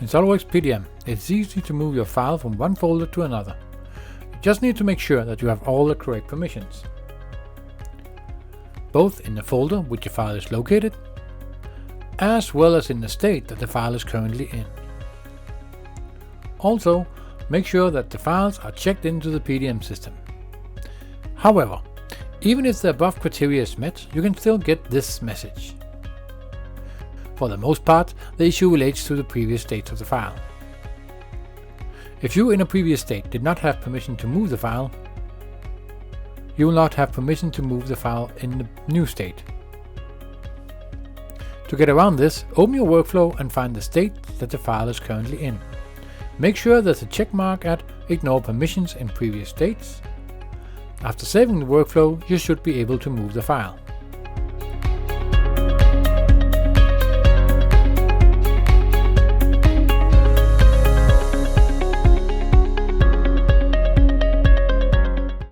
In SOLIDWORKS PDM, it's easy to move your file from one folder to another. You just need to make sure that you have all the correct permissions, both in the folder which your file is located, as well as in the state that the file is currently in. Also, make sure that the files are checked into the PDM system. However, even if the above criteria is met, you can still get this message. For the most part, the issue relates to the previous state of the file. If you in a previous state did not have permission to move the file, you will not have permission to move the file in the new state. To get around this, open your workflow and find the state that the file is currently in. Make sure there's a check mark at Ignore permissions in previous states. After saving the workflow, you should be able to move the file.